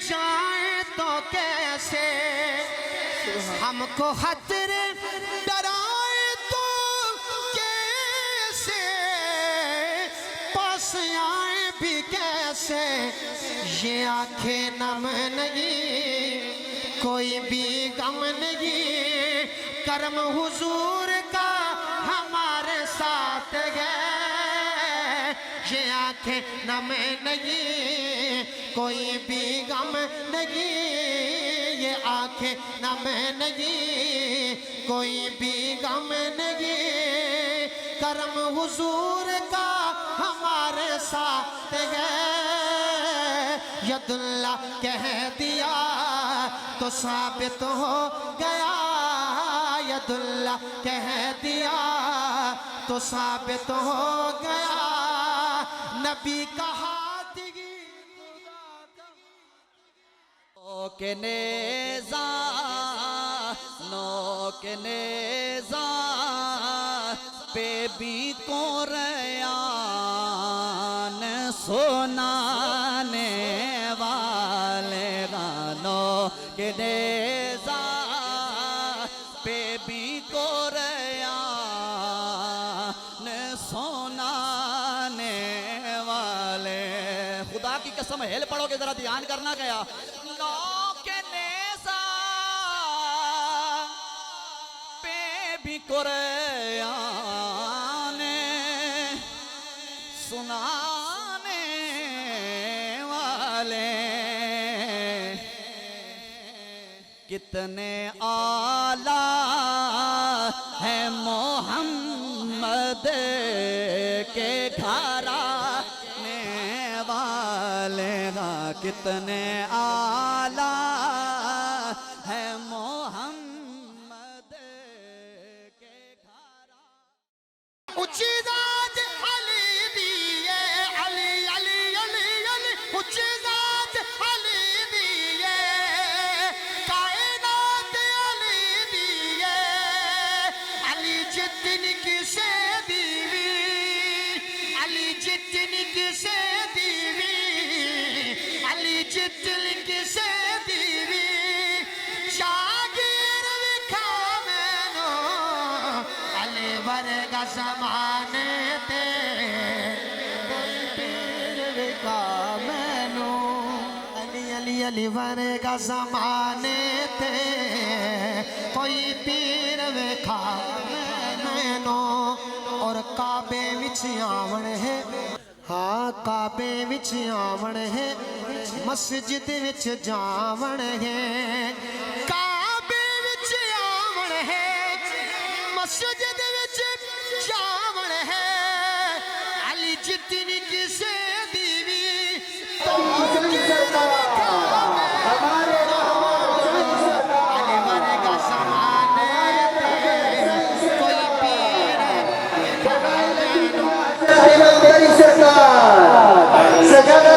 جائیں تو کیسے ہم کو خطرے ڈرائے تو کیسے پاس آئیں بھی کیسے یہ آنکھیں نم نہیں کوئی بھی غم نہیں کرم حضور کا ہمارے ساتھ ہے یہ آنکھیں نم نہیں کوئی بھی غم نہیں یہ آنکھیں نم نہیں کوئی بھی غم نہیں کرم حضور کا ہمارے ساتھ ہے ید اللہ کہہ دیا تو ثابت ہو گیا ید اللہ کہہ دیا تو ثابت ہو گیا نبی کا ہاتھی کے نیزہ نو کے نیزہ پہ بھی قرآن سنانے والے گانوں کے نیزہ پہ بھی قرآن سنانے والے خدا کی قسم ہیل پڑھو گے ذرا دھیان کرنا گیا نو کے نیزہ پہ بھی قرآن سنانے والے کتنے اعلیٰ ہیں محمد کے گھرانے والے کتنے اعلیٰ ہیں محمد کے گھرانے اچھی ذات علی دیئے علی علی علی علی اچھی ذات علی دیئے کائنات علی دیئے علی جتن کسے دیوی علی جتن کسے دیوی علی جتن کسے دیوی شاگیر وکھا مینو علی ورگا زمانے تے کوئی پیر وکھا مینو علی علی علی ورگا زمانے تے کوئی پیر وکھا مینو اور کعبے وچ آون ہے ہاں کعبے وچ آون ہے مسجد وچ جاون ہے کعبے وچ آون ہے مسجد وچ جاون ہے علی جتنی کسے دیوی تو علی ورگا زمانے تے کوئی پیر سرکار